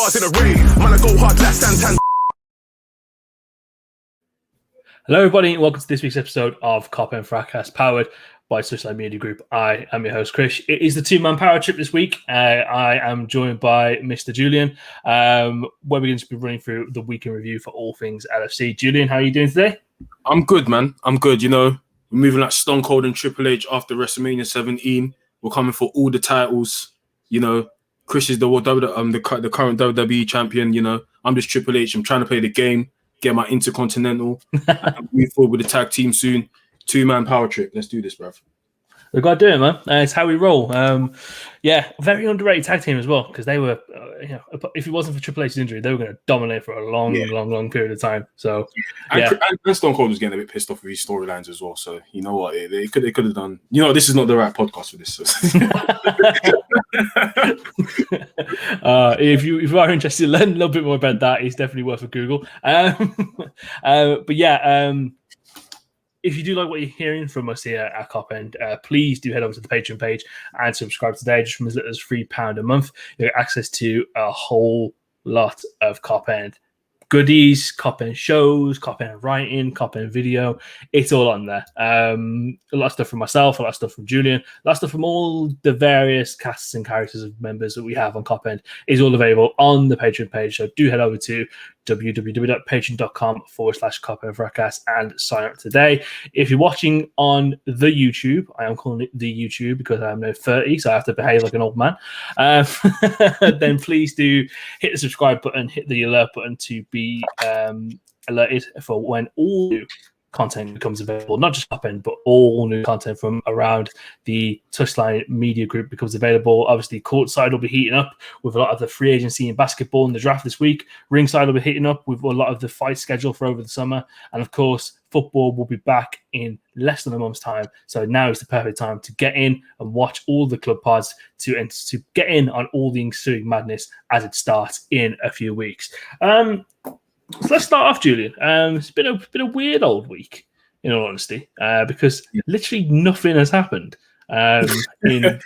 bars in a raid. Man, I go hard like Santan. Hello, everybody, and welcome to this week's episode of Kop End Fracas, powered by Touchline Media Group. I am your host, Chris. It is the two-man power trip this week. I am joined by Mr. Julian, where we're going to be running through the week in review for all things LFC. Julian, how are you doing today? I'm good, man. I'm good. You know, we're moving like Stone Cold and Triple H after WrestleMania 17. We're coming for all the titles. You know, Chris is the current WWE champion. You know, I'm just Triple H. I'm trying to play the game, get my Intercontinental, and move forward with the tag team soon. Two-man power trip. Let's do this, bruv. We've got to do it, man. It's how we roll. Very underrated tag team as well, because they were, if it wasn't for Triple H's injury, they were going to dominate for a long period of time. So, and Stone Cold was getting a bit pissed off with his storylines as well. So, you know what? They could have done. You know, this is not the right podcast for this. So. If you are interested in learning a little bit more about that, it's definitely worth a Google. If you do like what you're hearing from us here at Kop End, please do head over to the Patreon page and subscribe today. Just from as little as £3 a month, you get access to a whole lot of Kop End goodies, Kop End shows, Kop End writing, Kop End video. It's all on there. A lot of stuff from myself, a lot of stuff from Julian, a lot of stuff from all the various casts and characters of members that we have on Kop End is all available on the Patreon page. So do head over to www.patreon.com/Kop End Fracas and sign up today. If you're watching on the YouTube, I am calling it the YouTube because I am now 30, so I have to behave like an old man. Then please do hit the subscribe button, hit the alert button to be alerted for when all new content becomes available, not just Kop End, but all new content from around the Touchline Media Group becomes available. Obviously, courtside will be heating up with a lot of the free agency in basketball and the draft this week. Ringside will be heating up with a lot of the fight schedule for over the summer. And of course, football will be back in less than a month's time. So now is the perfect time to get in and watch all the club pods to get in on all the ensuing madness as it starts in a few weeks. So let's start off, Julian. It's been a weird old week, in all honesty, because literally nothing has happened. Is that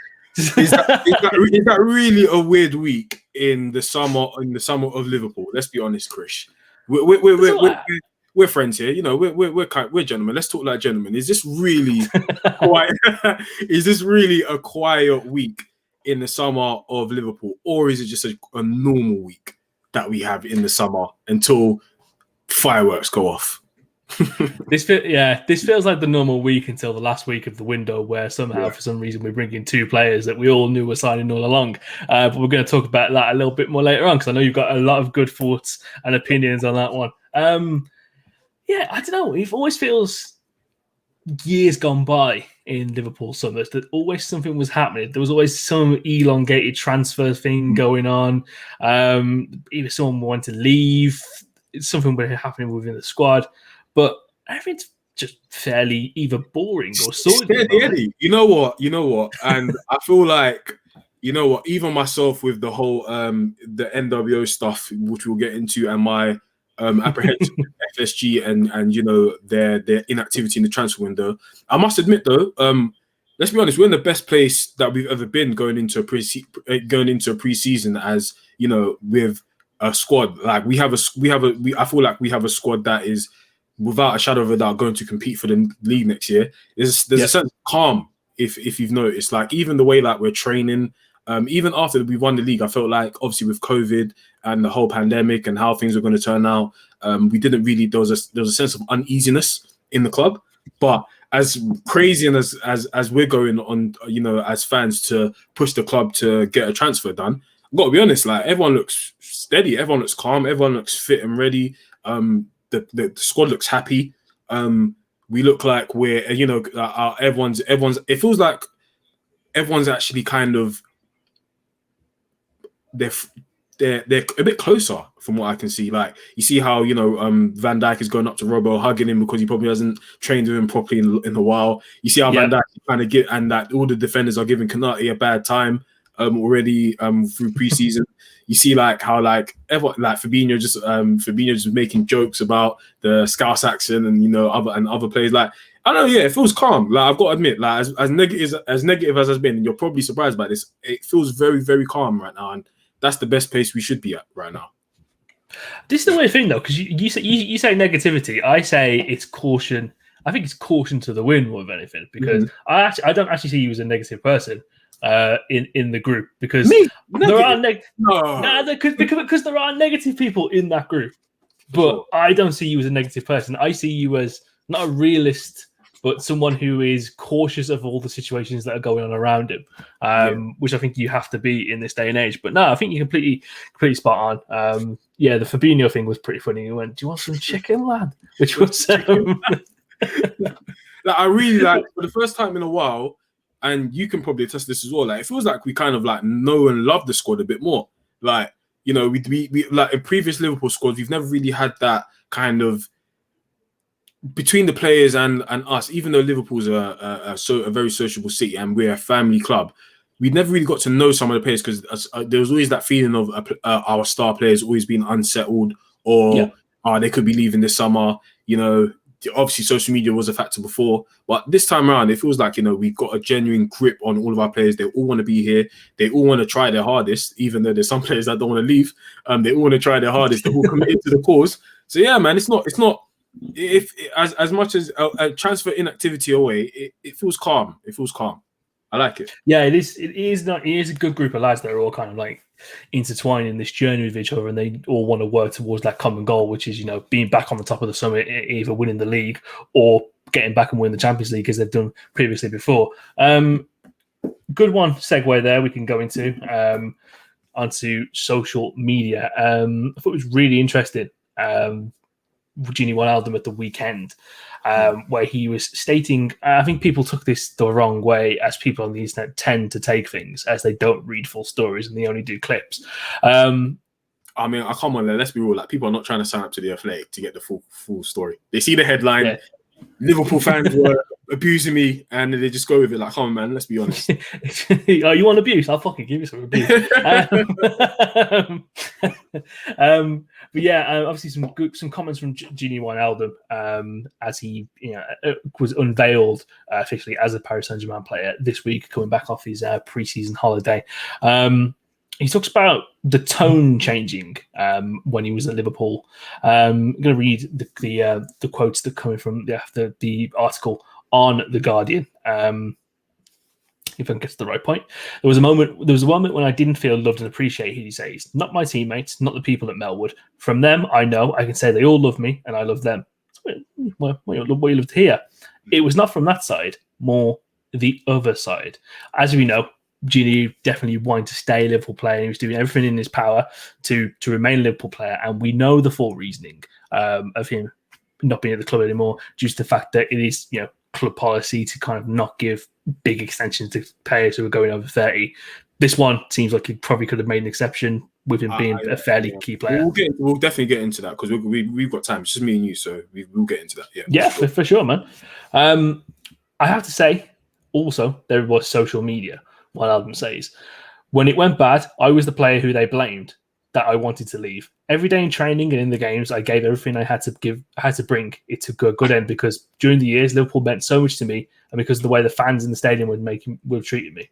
really a weird week in the summer of Liverpool? Let's be honest, Chris. We're friends here. You know, we're gentlemen. Let's talk like gentlemen. Is this really quiet? Is this really a quiet week in the summer of Liverpool, or is it just a normal week that we have in the summer until fireworks go off? This feels like the normal week until the last week of the window, where somehow for some reason we bring in two players that we all knew were signing all along. But we're going to talk about that a little bit more later on, because I know you've got a lot of good thoughts and opinions on that one. I don't know. It always feels years gone by in Liverpool summers that always something was happening. There was always some elongated transfer thing going on. Either someone wanted to leave, something was happening within the squad, but everything's just fairly either boring or sorted. You know what? And I feel like, you know what, even myself with the whole the NWO stuff, which we'll get into, and my apprehension of FSG and you know their inactivity in the transfer window. I must admit though, let's be honest, we're in the best place that we've ever been going into a preseason, as you know, with a squad like I feel like we have a squad that is without a shadow of a doubt going to compete for the league next year. There's a sense of calm if you've noticed, like even the way that we're training. Even after we won the league, I felt like obviously with COVID and the whole pandemic and how things were going to turn out, we didn't really. There was a sense of uneasiness in the club. But as crazy and as we're going on, you know, as fans to push the club to get a transfer done, I've got to be honest. Like everyone looks steady, everyone looks calm, everyone looks fit and ready. The squad looks happy. We look like we're, you know, everyone's. It feels like everyone's actually kind of. They're a bit closer from what I can see. Like you see how, you know, Van Dijk is going up to Robbo, hugging him because he probably hasn't trained with him properly in a while. You see how Van Dijk is trying to get, and that all the defenders are giving Konate a bad time already through preseason. You see like how like everyone, like Fabinho just making jokes about the Scouse accent and, you know, other players. Like I don't know, it feels calm. Like I've got to admit, like as negative as has been, and you're probably surprised by this, it feels very, very calm right now. And that's the best place we should be at right now. This is the weird thing, though, because you say negativity. I say it's caution. I think it's caution to the wind more than anything, because I don't actually see you as a negative person in the group, because there are because there are negative people in that group, but I don't see you as a negative person. I see you as not a realist, but someone who is cautious of all the situations that are going on around him, which I think you have to be in this day and age. But no, I think you're completely spot on. The Fabinho thing was pretty funny. He went, "Do you want some chicken, lad?" Which was I really like, for the first time in a while, and you can probably attest this as well. Like, it feels like we kind of like know and love the squad a bit more. Like, you know, we like in previous Liverpool squads, we've never really had that kind of between the players and us. Even though Liverpool's a very sociable city and we're a family club, we never really got to know some of the players, because there was always that feeling of our star players always being unsettled, or they could be leaving this summer. You know, obviously social media was a factor before, but this time around it feels like, you know, we've got a genuine grip on all of our players. They all want to be here. They all want to try their hardest, even though there's some players that don't want to leave. They all want to try their hardest. They're all committed to the cause. So yeah, man, it's not. If as much as a transfer inactivity away, it feels calm. It feels calm. I like it. Yeah, it is. It is a good group of lads that are all kind of like intertwined in this journey with each other, and they all want to work towards that common goal, which is, you know, being back on the top of the summit, either winning the league or getting back and winning the Champions League, as they've done previously before. Good one segue there. We can go into onto social media. I thought it was really interesting. Gini Wijnaldum at the weekend, where he was stating, I think people took this the wrong way, as people on the internet tend to take things, as they don't read full stories and they only do clips. I mean, I come on, let's be real. Like, people are not trying to sign up to the Athletic to get the full story. They see the headline. Yeah. Liverpool fans were abusing me, and they just go with it. Like, come on, man, let's be honest. Oh, you want abuse? I'll fucking give you some abuse. But yeah, obviously some comments from Gini Wijnaldum as he, you know, was unveiled officially as a Paris Saint-Germain player this week, coming back off his preseason holiday. He talks about the tone changing when he was at Liverpool. I'm going to read the quotes that are coming from the article on The Guardian. If I can get to the right point. There was a moment when I didn't feel loved and appreciated, he says. Not my teammates, not the people at Melwood. From them, I know, I can say they all love me and I love them. What you love to hear. It was not from that side, more the other side. As we know, Gini definitely wanted to stay a Liverpool player, and he was doing everything in his power to remain a Liverpool player. And we know the full reasoning of him not being at the club anymore, due to the fact that it is, you know, club policy to kind of not give big extensions to players who are going over 30. This one seems like he probably could have made an exception with him being a fairly key player. We'll definitely get into that, because we've got time. It's just me and you, so we'll get into that. Yeah, for sure, man. I have to say, also, there was social media. Wijnaldum says, when it went bad, I was the player who they blamed, that I wanted to leave. Every day in training and in the games, I gave everything I had to give. I had to bring it to a good end, because during the years, Liverpool meant so much to me, and because of the way the fans in the stadium would treated me.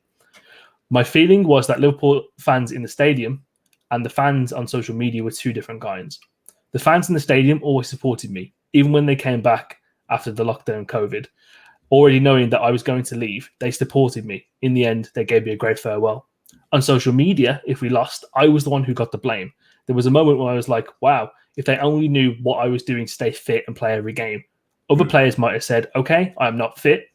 My feeling was that Liverpool fans in the stadium and the fans on social media were two different kinds. The fans in the stadium always supported me, even when they came back after the lockdown and COVID. Already knowing that I was going to leave, they supported me. In the end, they gave me a great farewell. On social media, if we lost, I was the one who got the blame. There was a moment where I was like, wow, if they only knew what I was doing to stay fit and play every game. Other players might have said, okay, I'm not fit.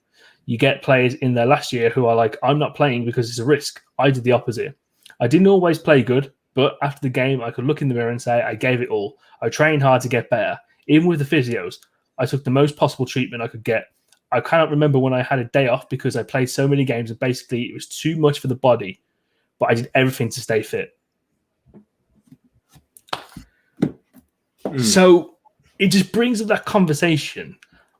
You get players in there last year who are like, I'm not playing because it's a risk. I did the opposite. I didn't always play good, but after the game, I could look in the mirror and say, I gave it all. I trained hard to get better. Even with the physios, I took the most possible treatment I could get. I cannot remember when I had a day off, because I played so many games and basically it was too much for the body, but I did everything to stay fit. So it just brings up that conversation.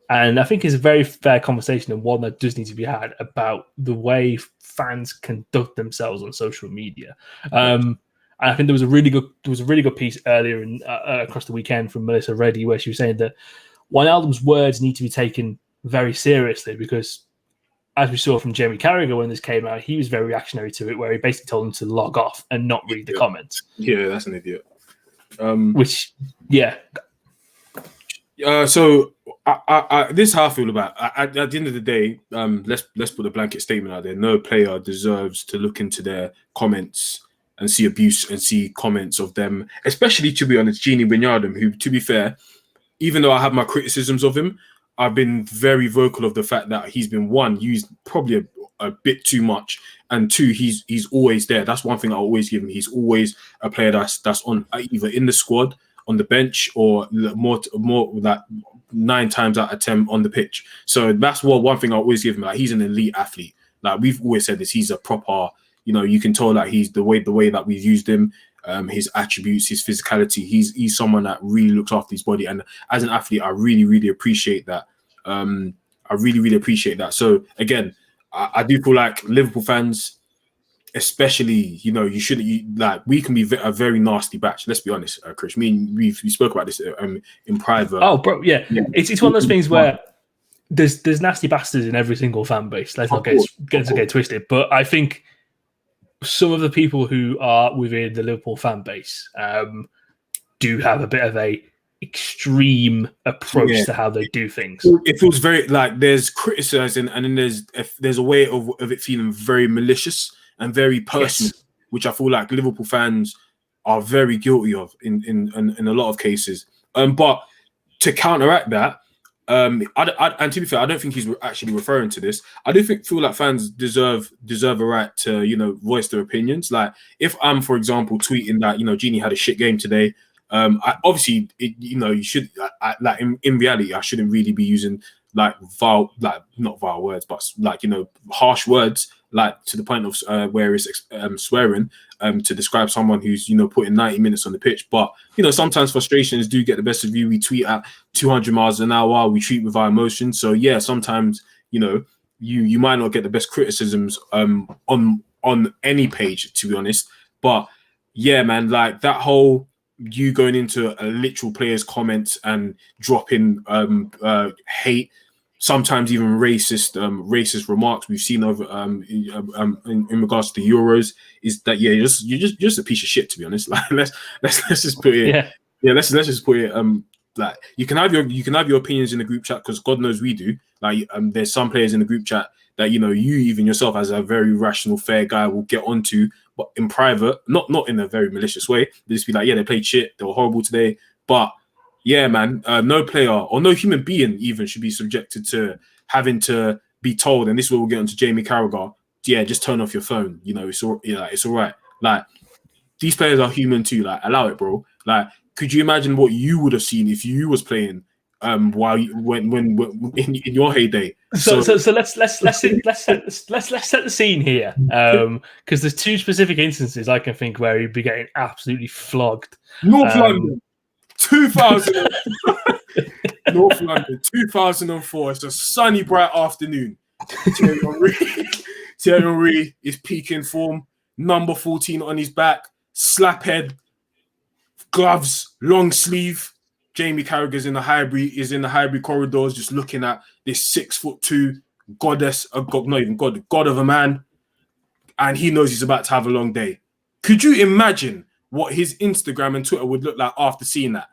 And I think it's a very fair conversation, and one that does need to be had, about the way fans conduct themselves on social media. And I think there was a really good piece earlier across the weekend from Melissa Reddy, where she was saying that Wijnaldum's words need to be taken very seriously, because as we saw from Jamie Carragher when this came out, he was very reactionary to it, where he basically told them to log off and not read the comments. Yeah, that's an idiot. Which, yeah. So this is how I feel about it. At the end of the day, let's put a blanket statement out there. No player deserves to look into their comments and see abuse and see comments of them, especially, to be honest, Gini Wijnaldum, who, to be fair, even though I have my criticisms of him, I've been very vocal of the fact that he's been, one, used probably a bit too much, and two, he's always there. That's one thing I always give him. He's always a player that's on either in the squad, on the bench, or more like 9 times out of 10 on the pitch. So that's one thing I always give him. Like, he's an elite athlete. Like, we've always said this. He's a proper, you can tell that he's the way that we've used him. His attributes, his physicality. He's someone that really looks after his body, and as an athlete, I really, really appreciate that. I really, really appreciate that. So again, I do feel like Liverpool fans, especially, you shouldn't. Like, we can be a very nasty batch. Let's be honest, Chris. We spoke about this in private. Oh, bro, yeah. It's one of those things where there's nasty bastards in every single fan base. Let's not get twisted. But I think some of the people who are within the Liverpool fan base do have a bit of a extreme approach to how they do things. It feels very like there's criticizing, and then there's a way of it feeling very malicious and very personal, which I feel like Liverpool fans are very guilty of in a lot of cases. But to counteract that, and to be fair, I don't think he's actually referring to this. I do feel like fans deserve a right to voice their opinions. Like, if I'm, for example, tweeting that Gini had a shit game today, you should like in reality, I shouldn't really be using not vile words, but harsh words, like to the point of where it's swearing to describe someone who's putting 90 minutes on the pitch. But sometimes frustrations do get the best of you. We tweet at 200 miles an hour. We tweet with our emotions. So yeah, sometimes you might not get the best criticisms on any page, to be honest. But yeah, man, like that whole you going into a literal player's comments and dropping hate, sometimes even racist remarks we've seen over in regards to the Euros, is that you're just a piece of shit, to be honest. Like, let's just put it let's just put it like, you can have your opinions in the group chat, because God knows we do. Like, there's some players in the group chat that you even yourself, as a very rational, fair guy, will get onto, but in private, not in a very malicious way. They just be like, yeah, they played shit, they were horrible today. But yeah, man, no player or no human being even should be subjected to having to be told, and this is where we'll get onto Jamie Carragher, yeah, just turn off your phone. It's all right. Like, these players are human too. Like, allow it, bro. Like, could you imagine what you would have seen if you was playing while when in your heyday? So let's set the scene here, because there's 2 specific instances I can think where he'd be getting absolutely flogged. North London, 2000. North London, 2004. It's a sunny, bright afternoon. Thierry Henry is peaking form. Number 14 on his back, slap head, gloves, long sleeve. Jamie Carragher's in the Highbury corridors, just looking at this 6'2" goddess, god of a man, and he knows he's about to have a long day. Could you imagine what his Instagram and Twitter would look like after seeing that?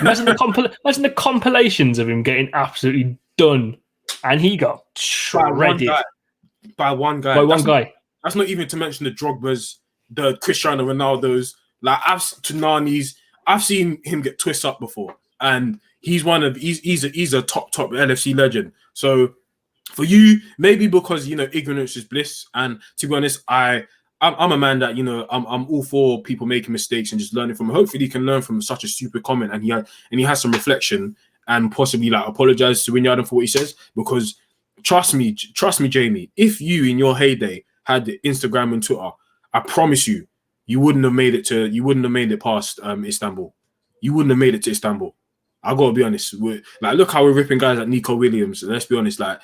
Imagine the compilations of him getting absolutely done, and he got shredded by one guy. That's not even to mention the Drogbas, the Cristiano Ronaldos, like Tunanis. I've seen him get twisted up before, and he's a top LFC legend. So for you, maybe because ignorance is bliss, and to be honest, I'm a man that I'm all for people making mistakes and just learning from. Hopefully, he can learn from such a stupid comment, and he has some reflection and possibly like apologize to Wijnaldum for what he says. Because trust me, Jamie, if you in your heyday had Instagram and Twitter, I promise you, you wouldn't have made it past Istanbul. You wouldn't have made it to Istanbul. I gotta be honest. Look how we're ripping guys like Nico Williams. Let's be honest. Like,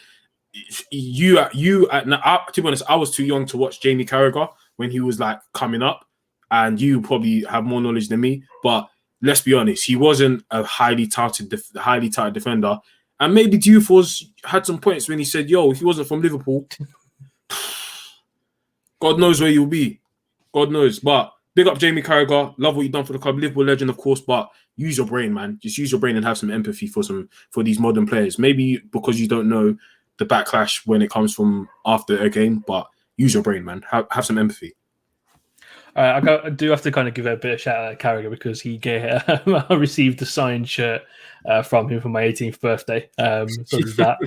to be honest, I was too young to watch Jamie Carragher when he was like coming up, and you probably have more knowledge than me. But let's be honest, he wasn't a highly touted defender, And maybe Diouf had some points when he said, "Yo, if he wasn't from Liverpool, God knows where you'll be. God knows." But big up Jamie Carragher. Love what you've done for the club. Liverpool legend, of course. But use your brain, man. Just use your brain and have some empathy for these modern players. Maybe because you don't know the backlash when it comes from after a game, but use your brain, man. Have some empathy. I do have to kind of give a bit of shout out to Carragher because I received a signed shirt from him for my 18th birthday. So there's that.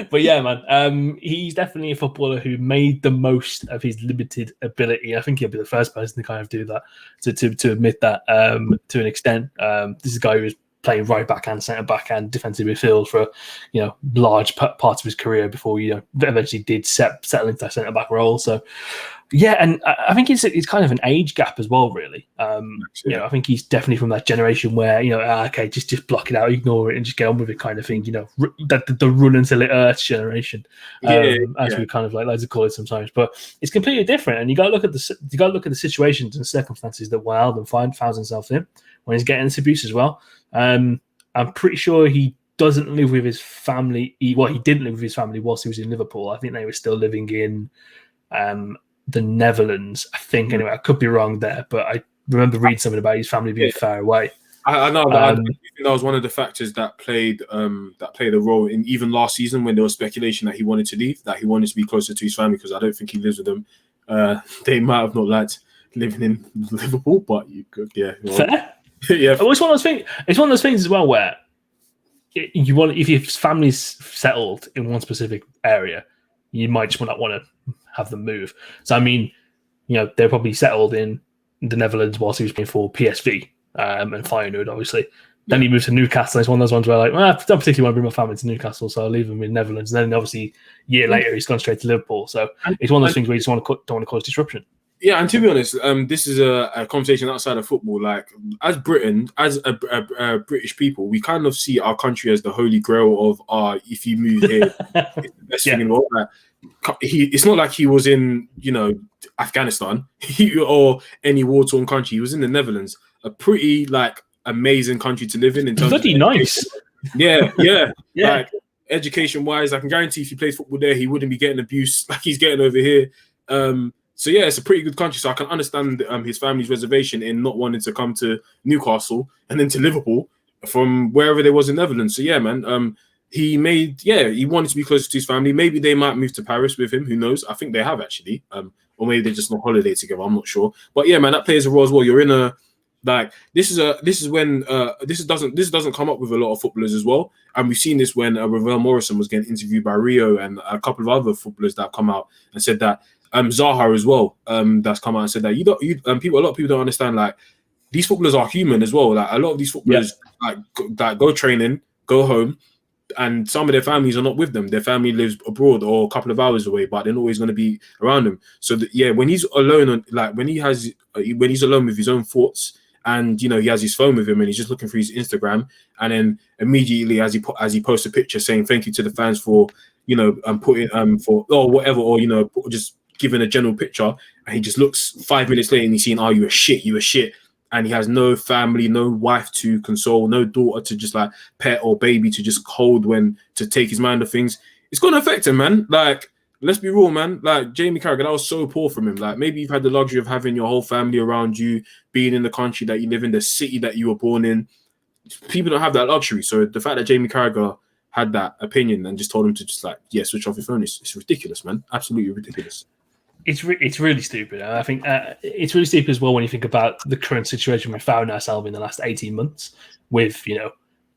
But yeah, man, he's definitely a footballer who made the most of his limited ability. I think he'll be the first person to kind of do that, to admit that to an extent. This is a guy who was playing right back and centre back and defensive midfield for large parts of his career before eventually did settle into that centre back role. So yeah, and I think it's kind of an age gap as well, really. I think he's definitely from that generation where okay, just block it out, ignore it, and just get on with it, kind of thing. The run until it hurts generation, as we kind of like to call it sometimes. But it's completely different, and you got to look at the situations and circumstances that Wijnaldum finds himself in when he's getting this abuse as well. I'm pretty sure he doesn't live with his family. He didn't live with his family whilst he was in Liverpool. I think they were still living in the Netherlands, I think. Anyway, I could be wrong there, but I remember reading something about his family being far away. I know that. I think that was one of the factors that played a role in even last season when there was speculation that he wanted to leave, that he wanted to be closer to his family, because I don't think he lives with them. They might have not liked living in Liverpool, but you could, yeah. Well, fair. Yeah. It's one of those things. It's one of those things as well where if your family's settled in one specific area, you might just not want to have them move. So I mean, they're probably settled in the Netherlands whilst he was playing for PSV and Feyenoord, obviously. Then he moved to Newcastle. It's one of those ones where I don't particularly want to bring my family to Newcastle, so I'll leave him in the Netherlands. And then obviously a year later he's gone straight to Liverpool. So it's one of those things where you just don't want to cause disruption. Yeah, and to be honest, this is a conversation outside of football. Like, as Britain, as a British people, we kind of see our country as the holy grail of if you move here, it's the best thing in the world. Like, it's not like he was in, Afghanistan or any war-torn country. He was in the Netherlands, a pretty amazing country to live in terms bloody of nice. Yeah. Yeah. Like, education-wise, I can guarantee if he played football there, he wouldn't be getting abuse like he's getting over here. So yeah, it's a pretty good country. So I can understand his family's reservation in not wanting to come to Newcastle and then to Liverpool from wherever they was in Netherlands. So yeah, man, he wanted to be closer to his family. Maybe they might move to Paris with him. Who knows? I think they have actually, or maybe they're just on holiday together. I'm not sure. But yeah, man, that plays a role as well. You're in a this doesn't come up with a lot of footballers as well, and we've seen this when Ravel Morrison was getting interviewed by Rio and a couple of other footballers that have come out and said that. Zaha as well, that's come out and said that a lot of people don't understand, like, these footballers are human as well. Like, a lot of these footballers go training, go home, and some of their families are not with them. Their family lives abroad or a couple of hours away, but they're not always going to be around them. So when he's alone, when he's alone with his own thoughts, and he has his phone with him and he's just looking for his Instagram, and then immediately as he posts a picture saying thank you to the fans for putting for or whatever, or just giving a general picture, and he just looks 5 minutes later and he's saying, "Oh, you a shit," and he has no family, no wife to console, no daughter to just pet or baby to just hold to take his mind off things. It's gonna affect him, man. Like, let's be real, man. Like, Jamie Carragher, that was so poor from him. Like, maybe you've had the luxury of having your whole family around you, being in the country that you live in, the city that you were born in. People don't have that luxury. So the fact that Jamie Carragher had that opinion and just told him to just switch off your phone, it's ridiculous, man. Absolutely ridiculous. It's really stupid. And I think it's really stupid as well when you think about the current situation we found ourselves in the last 18 months with,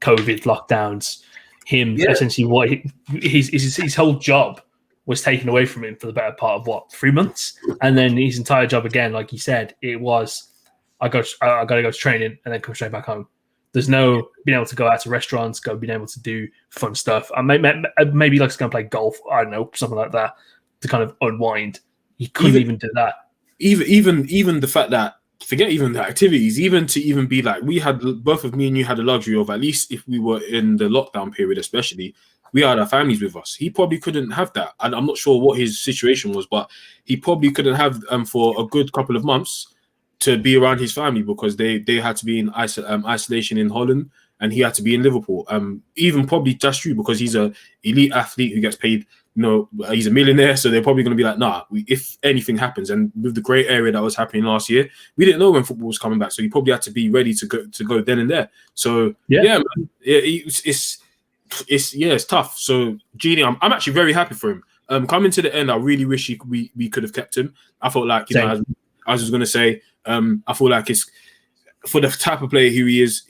COVID lockdowns, essentially his whole job was taken away from him for the better part of 3 months. And then his entire job again, like you said, it was, I got to go to training and then come straight back home. There's no being able to go out to restaurants, being able to do fun stuff. I maybe like to go and play golf. I don't know, something like that to kind of unwind. He couldn't even do that. Even the fact that, forget even the activities, even to be like, we had, both of me and you had the luxury of, at least if we were in the lockdown period especially, we had our families with us. He probably couldn't have that. And I'm not sure what his situation was, but he probably couldn't have for a good couple of months to be around his family because they had to be in isolation in Holland and he had to be in Liverpool. Even probably that's true because he's a elite athlete who gets paid. He's a millionaire, so they're probably going to be like, nah, if anything happens. And with the great area that was happening last year, we didn't know when football was coming back, so he probably had to be ready to go then and there. So man, it's tough. So Genie, I'm actually very happy for him. Coming to the end, I really wish we could have kept him. I felt like as I was going to say, I feel like it's for the type of player who he is,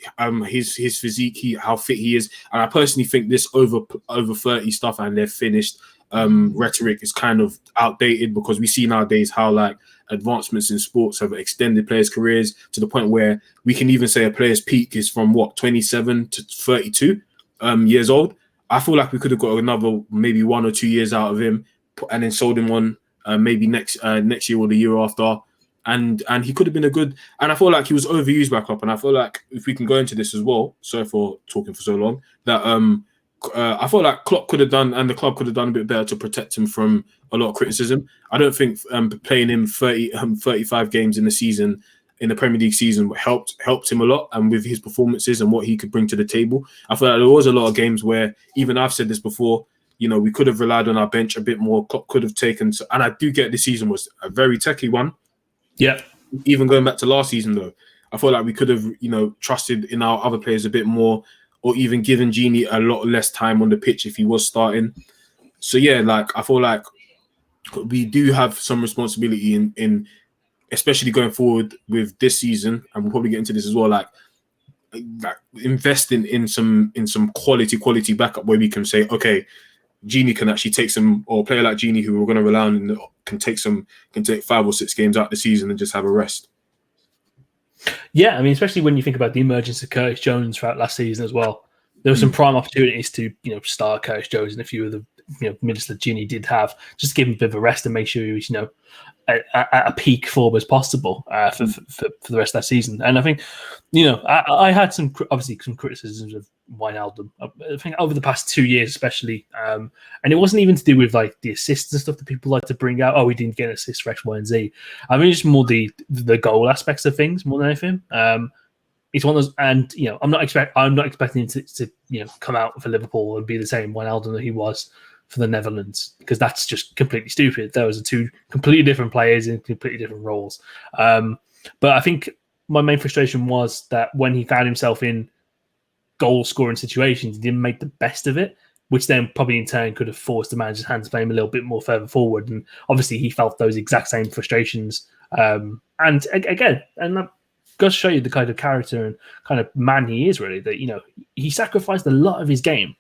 his physique, how fit he is, and I personally think this over 30 stuff and they're finished rhetoric is kind of outdated because we see nowadays how like advancements in sports have extended players' careers to the point where we can even say a player's peak is from 27 to 32 years old. I feel like we could have got another maybe 1 or 2 years out of him and then sold him on maybe next year or the year after. And he could have been a good, and I feel like he was overused by Klopp. And I feel like if we can go into this as well, sorry for talking for so long, that I feel like Klopp could have done, and the club could have done a bit better to protect him from a lot of criticism. I don't think playing him 35 games in the season, in the Premier League season, helped him a lot, and with his performances and what he could bring to the table. I feel like there was a lot of games where, even I've said this before, we could have relied on our bench a bit more. Klopp could have taken, and I do get this season was a very techie one. Yeah. Even going back to last season, though, I feel like we could have, trusted in our other players a bit more, or even given Genie a lot less time on the pitch if he was starting. So yeah, like I feel like we do have some responsibility in especially going forward with this season, and we'll probably get into this as well. Like investing in some quality backup where we can say, okay, Genie can actually take some, or a player like Genie who we're going to rely on can take 5 or 6 games out the season and just have a rest. Yeah, I mean, especially when you think about the emergence of Curtis Jones throughout last season as well. There were some prime opportunities to, start Curtis Jones and a few of the, minutes that Genie did have, just give him a bit of a rest and make sure he was, at a peak form as possible for the rest of that season. And I think, I had some criticisms of Wijnaldum. I think over the past 2 years, especially, and it wasn't even to do with like the assists and stuff that people like to bring out. Oh, we didn't get an assist for X, Y, and Z. I mean, it's more the goal aspects of things more than anything. It's one of those, and I'm not expecting him to come out for Liverpool and be the same Wijnaldum that he was for the Netherlands, because that's just completely stupid. Those are 2 completely different players in completely different roles. But I think my main frustration was that when he found himself in goal-scoring situations, he didn't make the best of it, which then probably in turn could have forced the manager's hand to play him a little bit more further forward. And obviously he felt those exact same frustrations. And again, and that goes to show you the kind of character and kind of man he is, really, that, he sacrificed a lot of his game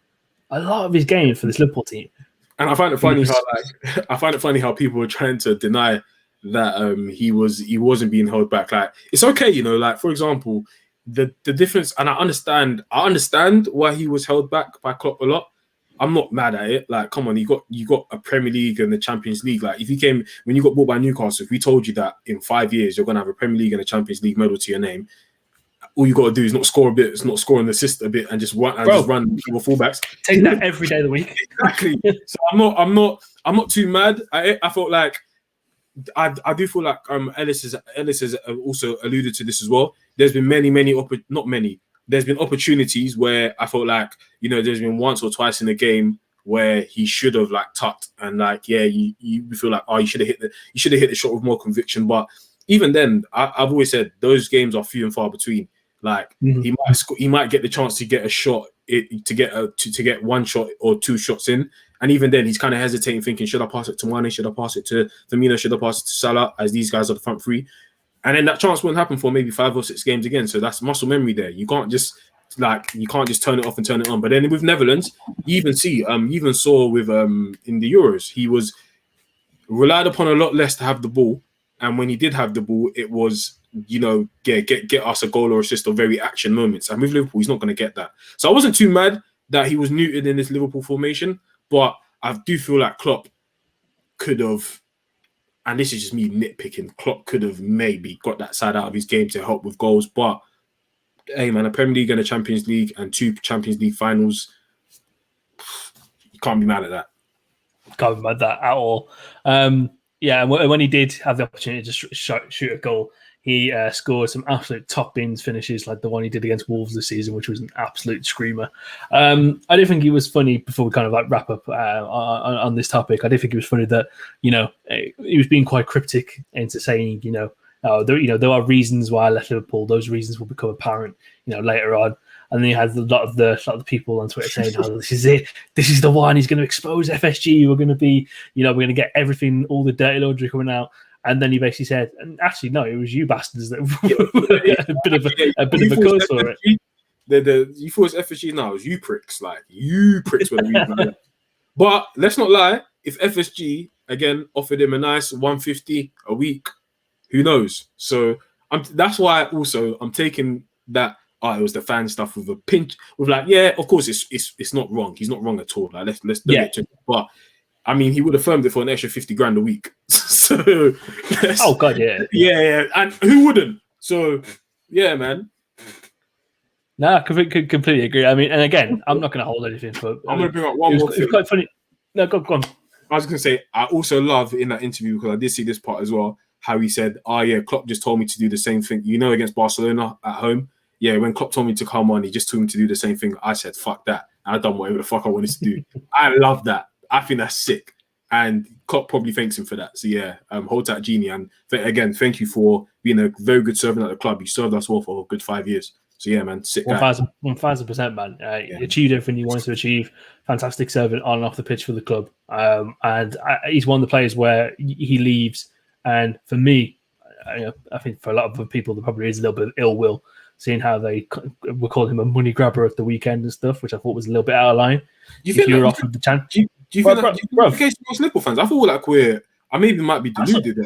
for this Liverpool team. And I find it funny how people were trying to deny that he wasn't being held back. Like, it's okay, like, for example, the difference, and I understand why he was held back by Klopp a lot. I'm not mad at it. Like, come on, you got a Premier League and the Champions League. Like, when you got bought by Newcastle, if we told you that in 5 years you're gonna have a Premier League and a Champions League medal to your name, all you got to do is not score a bit, not score and assist a bit, and just run your fullbacks. Take that every day of the week. Exactly. So I'm not too mad. I felt like I do feel like Ellis has also alluded to this as well. There's been there's been opportunities where I felt like, there's been once or twice in the game where he should have like tucked and like, you feel like, oh, you should have hit the shot with more conviction. But even then, I've always said those games are few and far between. Like, he might get the chance to get a shot, to get 1 shot or 2 shots in, and even then he's kind of hesitating, thinking, should I pass it to Mane? Should I pass it to Firmino? Should I pass it to Salah? As these guys are the front 3, and then that chance won't happen for maybe 5 or 6 games again. So that's muscle memory there. You can't just turn it off and turn it on. But then with Netherlands, you even saw with in the Euros, he was relied upon a lot less to have the ball. And when he did have the ball, it was, get us a goal or assist or very action moments. And with Liverpool, he's not going to get that. So I wasn't too mad that he was neutered in this Liverpool formation, but I do feel like Klopp could have, and this is just me nitpicking, Klopp could have maybe got that side out of his game to help with goals. But, hey, man, a Premier League and a Champions League and 2 Champions League finals, you can't be mad at that. Can't be mad at that at all. Yeah, and when he did have the opportunity to shoot a goal, he scored some absolute top bins finishes, like the one he did against Wolves this season, which was an absolute screamer. I do think he was funny. Before we kind of like wrap up on this topic, I do think it was funny that he was being quite cryptic into saying there are reasons why I left Liverpool. Those reasons will become apparent later on. And then you had a lot of the people on Twitter saying, "Oh, this is it. This is the one. He's going to expose FSG. We're going to be, we're going to get everything, all the dirty laundry coming out." And then he basically said, and actually, no, it was you bastards that a bit of a cause for it. You thought it's FSG now, it was you pricks. Like, you pricks were the reason. But let's not lie, if FSG, again, offered him a nice 150 a week, who knows? So that's why also I'm taking that, it was the fan stuff with a pinch, with like, yeah, of course, it's not wrong. He's not wrong at all. Like, let's do it. But I mean, he would have firmed it for an extra 50 grand a week. So, oh god, yeah, and who wouldn't? So, yeah, man. No, I completely agree. I mean, and again, I'm not going to hold anything, but I'm going to bring up one more thing. It's quite funny. No, go on. I was going to say, I also love in that interview, because I did see this part as well, how he said, Klopp just told me to do the same thing. Against Barcelona at home. Yeah, when Klopp told me to come on, he just told me to do the same thing. I said, fuck that. And I done whatever the fuck I wanted to do. I love that. I think that's sick. And Klopp probably thanks him for that. So yeah, hold tight, Genie. And again, thank you for being a very good servant at the club. You served us well for a good 5 years. So yeah, man, sick guy. 1,000%, man. He achieved everything he wanted to achieve. Fantastic servant on and off the pitch for the club. And he's one of the players where he leaves. And for me, I think for a lot of people, there probably is a little bit of ill will, seeing how they were calling him a money grabber at the weekend and stuff, which I thought was a little bit out of line. If you were offered the chance. Do you think that's the case with most Liverpool fans? I feel like I maybe might be deluded.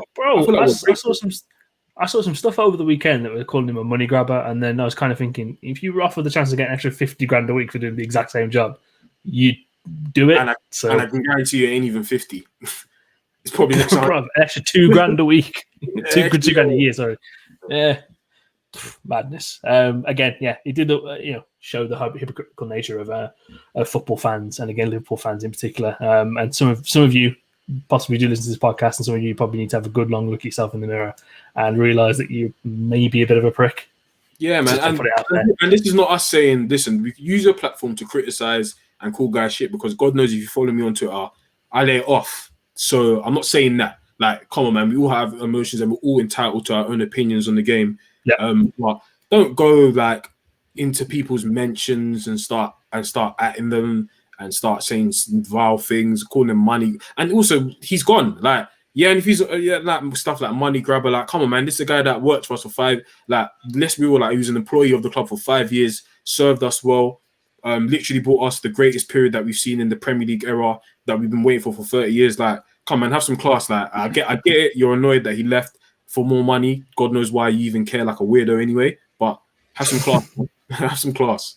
I saw some stuff over the weekend that were calling him a money grabber, and then I was kind of thinking, if you were offered the chance to get an extra 50 grand a week for doing the exact same job, you'd do it. And I can guarantee you it ain't even 50. It's probably next time. An extra 2 grand a week. two grand a year, sorry. Yeah. Madness. Again, yeah, he did show the hypocritical nature of football fans, and again Liverpool fans in particular. And some of you possibly do listen to this podcast, and some of you probably need to have a good long look at yourself in the mirror and realize that you may be a bit of a prick. Yeah, man. And this is not us saying, listen, we use your platform to criticize and call guys shit, because God knows if you follow me on Twitter, I lay it off. So I'm not saying that. Like, come on, man. We all have emotions and we're all entitled to our own opinions on the game. Yeah. But don't go like into people's mentions and start atting them and start saying vile things, calling them money. And also, he's gone. Like, yeah, and if he's like stuff like money grabber, like, come on, man, this is a guy that worked for us for 5. Like, let's be real, like, he was an employee of the club for 5 years, served us well, literally brought us the greatest period that we've seen in the Premier League era that we've been waiting for 30 years. Like, come on, have some class. Like, I get it. You're annoyed that he left for more money. God knows why you even care, like a weirdo anyway. But have some class. Have some class.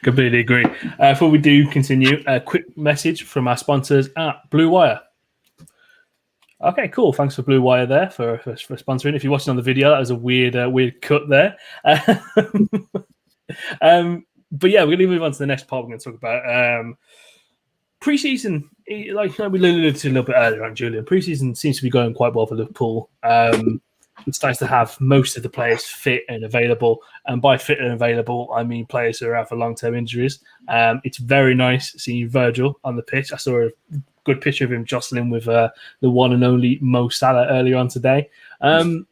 Completely agree. Before we do continue, a quick message from our sponsors at Blue Wire. Okay, cool. Thanks for Blue Wire there for sponsoring. If you're watching on the video, that was a weird cut there. But yeah, we're going to move on to the next part. We're going to talk about preseason. Like we alluded to a little bit earlier on, Julian. Preseason seems to be going quite well for Liverpool. It's nice to have most of the players fit and available. And by fit and available, I mean players who are out for long-term injuries. It's very nice seeing Virgil on the pitch. I saw a good picture of him jostling with the one and only Mo Salah earlier on today. And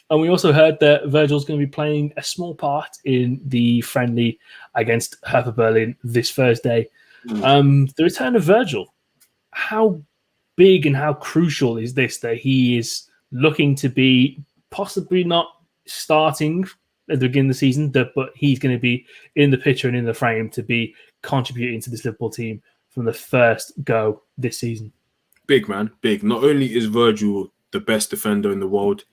we also heard that Virgil's going to be playing a small part in the friendly against Hertha Berlin this Thursday. The return of Virgil, how big and how crucial is this that he is looking to be possibly not starting at the beginning of the season, but he's going to be in the picture and in the frame to be contributing to this Liverpool team from the first go this season? Big, man, big. Not only is Virgil the best defender in the world,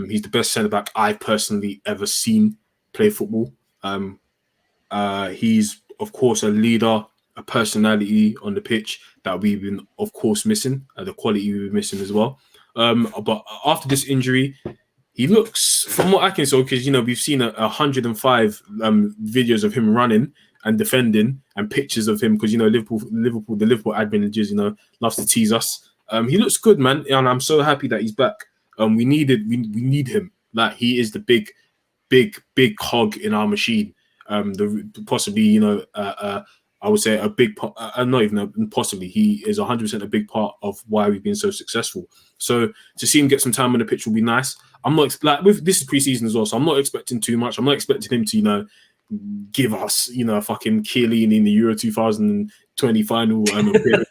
he's the best centre-back I've personally ever seen play football. He's, of course, a leader, a personality on the pitch that we've been, of course, missing, the quality we've been missing as well. But after this injury, he looks, from what I can say, because, we've seen 105 videos of him running and defending and pictures of him because, the Liverpool admin, loves to tease us. He looks good, man, and I'm so happy that he's back. We need him. Like, he is the big cog in our machine. Possibly, I would say a big part. Not even possibly. He is 100% a big part of why we've been so successful. So to see him get some time on the pitch will be nice. I'm not like this is preseason as well, so I'm not expecting too much. I'm not expecting him to give us fucking Chiellini in the Euro 2020 final appearance.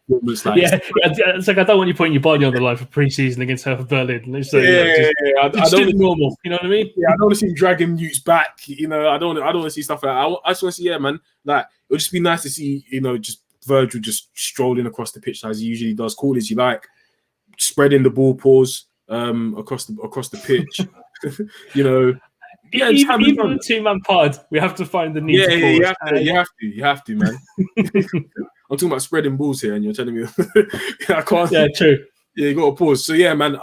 Yeah, it's like I don't want you putting your body on the line for pre-season against Hertha Berlin. So, I don't do normal. You know what I mean? Yeah, I don't want to see him dragging Newts back. I don't want to see stuff like that. I just want to see, man. Like, it'll just be nice to see, just Virgil just strolling across the pitch as he usually does. Cool as you like, spreading the ball paws across the pitch. Yeah, even a 2-man pod, we have to find the need. You have to, man. I'm talking about spreading balls here, and you're telling me I can't. Yeah, true. Yeah, you got to pause. So yeah, man,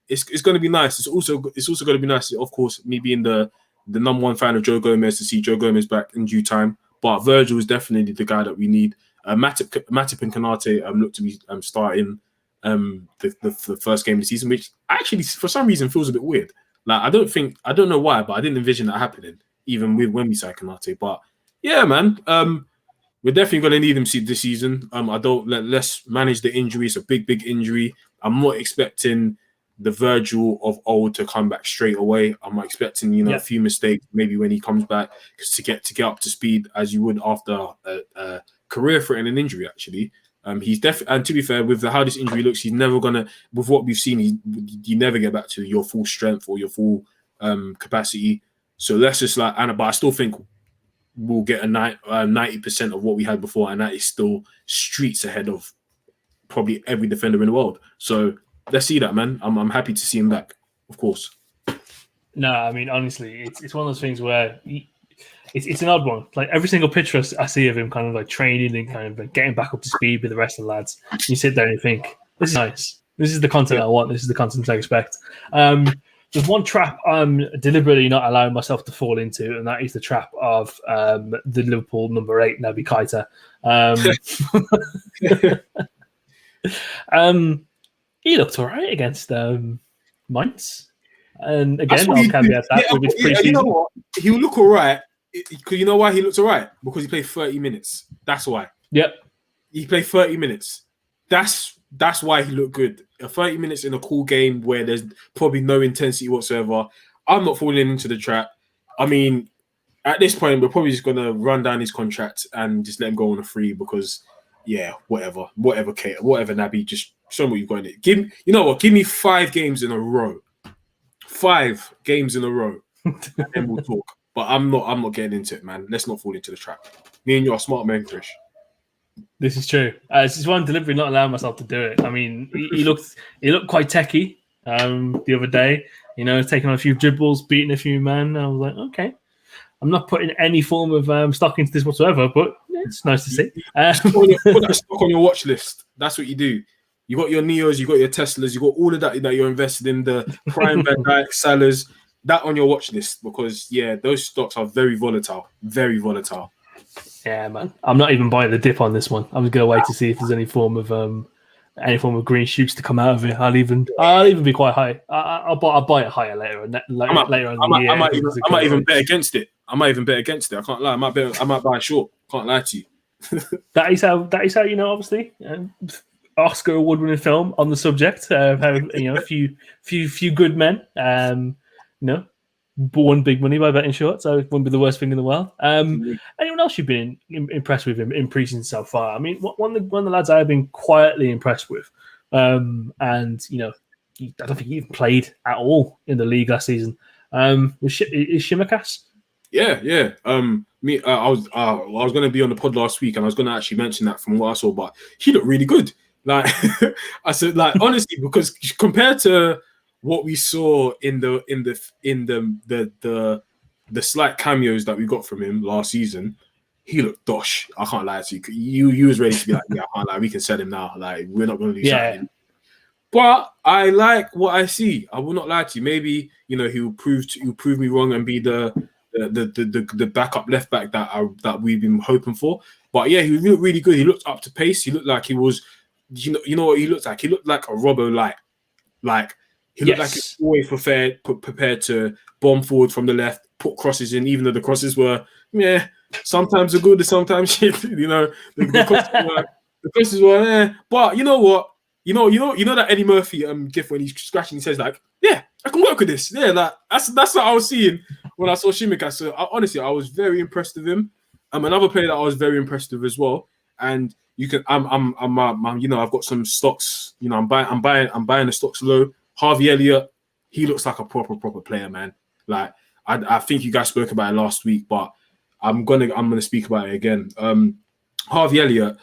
it's going to be nice. It's also going to be nice, of course, me being the number one fan of Joe Gomez, to see Joe Gomez back in due time. But Virgil is definitely the guy that we need. Matip and Konate look to be starting the first game of the season, which actually for some reason feels a bit weird. Like, I don't know why, but I didn't envision that happening, even when we signed Konate. But yeah, man, we're definitely going to need him this season. Let's manage the injury. It's a big injury. I'm not expecting the Virgil of old to come back straight away. I'm expecting, a few mistakes maybe when he comes back to get up to speed as you would after a career-threatening injury. Actually, he's definitely. And to be fair, with how this injury looks, he's never gonna. With what we've seen, you never get back to your full strength or your full capacity. So let's just but I still think we'll get a 90% of what we had before, and that is still streets ahead of probably every defender in the world. So let's see that, man. I'm happy to see him back, of course. No, I mean, honestly, it's one of those things where it's an odd one. Like, every single picture I see of him kind of like training and kind of like getting back up to speed with the rest of the lads, you sit there and you think, this is nice. This is the content I want. This is the content I expect. There's one trap I'm deliberately not allowing myself to fall into, and that is the trap of the Liverpool number 8, Naby Keita. He looked all right against Mainz. And again, I'll caveat that with his preseason. You know what? He'll look all right. Because you know why he looks all right? Because he played 30 minutes. That's why. Yep. He played 30 minutes. That's why he looked good. 30 minutes in a cool game where there's probably no intensity whatsoever. I'm not falling into the trap. I mean, at this point, we're probably just going to run down his contract and just let him go on a free because, yeah, whatever, Kate, whatever, Naby, just show me what you've got in it. Give me 5 games in a row. 5 games in a row, and then we'll talk. But I'm not getting into it, man. Let's not fall into the trap. Me and you are smart men, Krish. This is true. This is why I'm deliberately not allowing myself to do it. I mean, he looked quite techie the other day. Taking on a few dribbles, beating a few men. I was like, okay, I'm not putting any form of stock into this whatsoever, but it's nice to see. Put that stock on your watch list. That's what you do. You got your Neos, you got your Teslas, you got all of that you're invested in, the Prime Van Dijk, Salahs, that on your watch list, because, yeah, those stocks are very volatile. Very volatile. Yeah, man. I'm not even buying the dip on this one. I'm just gonna wait to see if there's any form of green shoots to come out of it. I'll even be quite high. I'll buy it higher later on in the year. I might even bet against it. I can't lie. I might buy short. Can't lie to you. That is how obviously. Oscar award-winning film on the subject. A few good men. Won big money by betting short, so it wouldn't be the worst thing in the world. Anyone else you've been impressed with in preseason so far? I mean, one of the lads I have been quietly impressed with, and I don't think he even played at all in the league last season. Is Shimikas? Yeah. I was going to be on the pod last week, and I was going to actually mention that from what I saw, but he looked really good. Like I said, like honestly, because compared to what we saw in the slight cameos that we got from him last season, he looked dosh. I can't lie to you. You was ready to be like, yeah, I can't lie, we can sell him now. Like, we're not going to lose that. But I like what I see. I will not lie to you. Maybe he'll prove me wrong and be the backup left back that we've been hoping for. But yeah, he looked really good. He looked up to pace. He looked like he was. You know what he looked like? He looked like a Robbo light. Like He looked like he was always prepared to bomb forward from the left, put crosses in, even though the crosses were, sometimes are good, sometimes shit. The crosses were, but you know what? You know that Eddie Murphy gif when he's scratching, he says like, yeah, I can work with this. Yeah, like that's what I was seeing when I saw Shimika. So honestly, I was very impressed with him. Another player that I was very impressed with as well. And you can, I've got some stocks. I'm buying the stocks low. Harvey Elliott, he looks like a proper player, man. Like I think you guys spoke about it last week, but I'm gonna speak about it again. Harvey Elliott,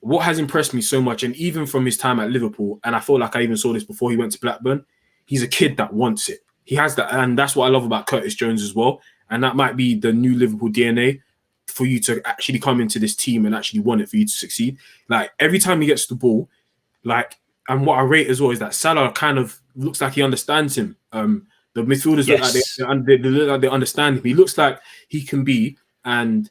what has impressed me so much, and even from his time at Liverpool, and I feel like I even saw this before he went to Blackburn, he's a kid that wants it. He has that, and that's what I love about Curtis Jones as well. And that might be the new Liverpool DNA for you to actually come into this team and actually want it for you to succeed. Like every time he gets the ball, and what I rate as well is that Salah kind of looks like he understands him. The midfielders look like they understand him. He looks like he can be, and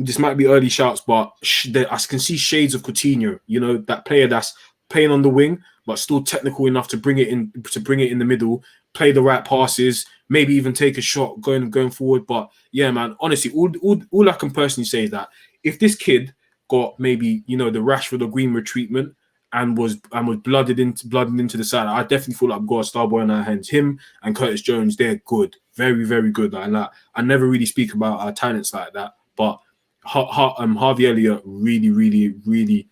this might be early shouts, but I can see shades of Coutinho. That player that's playing on the wing, but still technical enough to bring it in the middle, play the right passes, maybe even take a shot going forward. But yeah, man, honestly, all I can personally say is that if this kid got maybe the Rashford or Greenwood treatment and was blooded into the side, I definitely feel like I've got a star boy in our hands. Him and Curtis Jones, they're good, very very good. And I never really speak about our talents like that, but Harvey Elliott really really really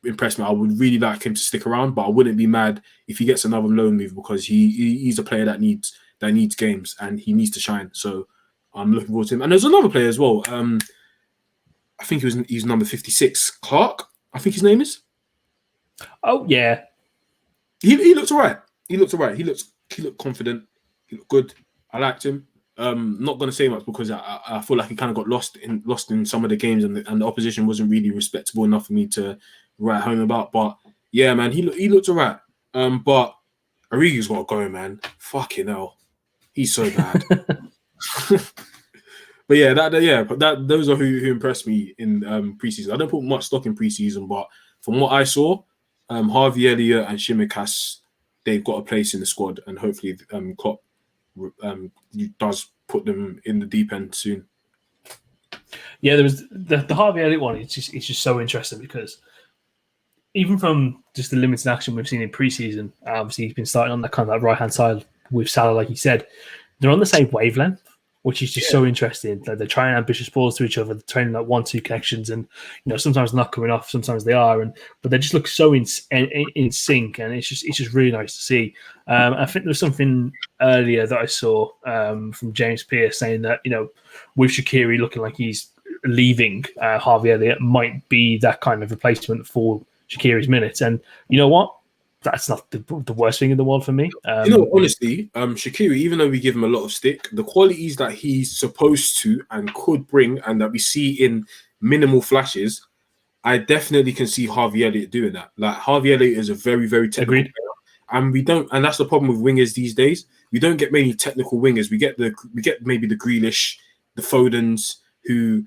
impressed me. I would really like him to stick around, but I wouldn't be mad if he gets another loan move because he's a player that needs games and he needs to shine. So I'm looking forward to him. And there's another player as well. I think he's number 56, Clark. I think his name is. Oh yeah, he looked alright. He looked confident. He looked good. I liked him. Not going to say much because I feel like he kind of got lost in some of the games and the opposition wasn't really respectable enough for me to write home about. But yeah, man, he looked alright. But Origi's got to go, man. Fucking hell, he's so bad. But yeah, those are who impressed me in preseason. I don't put much stock in preseason, but from what I saw, Harvey Elliott and Shimikas, they've got a place in the squad, and hopefully Klopp does put them in the deep end soon. Yeah, there was the Harvey Elliott one. It's just so interesting because even from just the limited action we've seen in preseason, obviously he's been starting on that kind of that right hand side with Salah, like you said. They're on the same wavelength, which is just so interesting. Like they're trying ambitious balls to each other, they're training like 1-2 connections, and sometimes they're not coming off, sometimes they are, but they just look so in sync, and it's just really nice to see. I think there was something earlier that I saw from James Pearce saying that with Shaqiri looking like he's leaving, Harvey Elliott might be that kind of replacement for Shaqiri's minutes, and you know what? That's not the worst thing in the world for me. Honestly, Shaqiri, even though we give him a lot of stick, the qualities that he's supposed to and could bring and that we see in minimal flashes, I definitely can see Harvey Elliott doing that. Like Harvey Elliott is a very, very technical player. And that's the problem with wingers these days. We don't get many technical wingers. We get maybe the Grealish, the Fodens, who,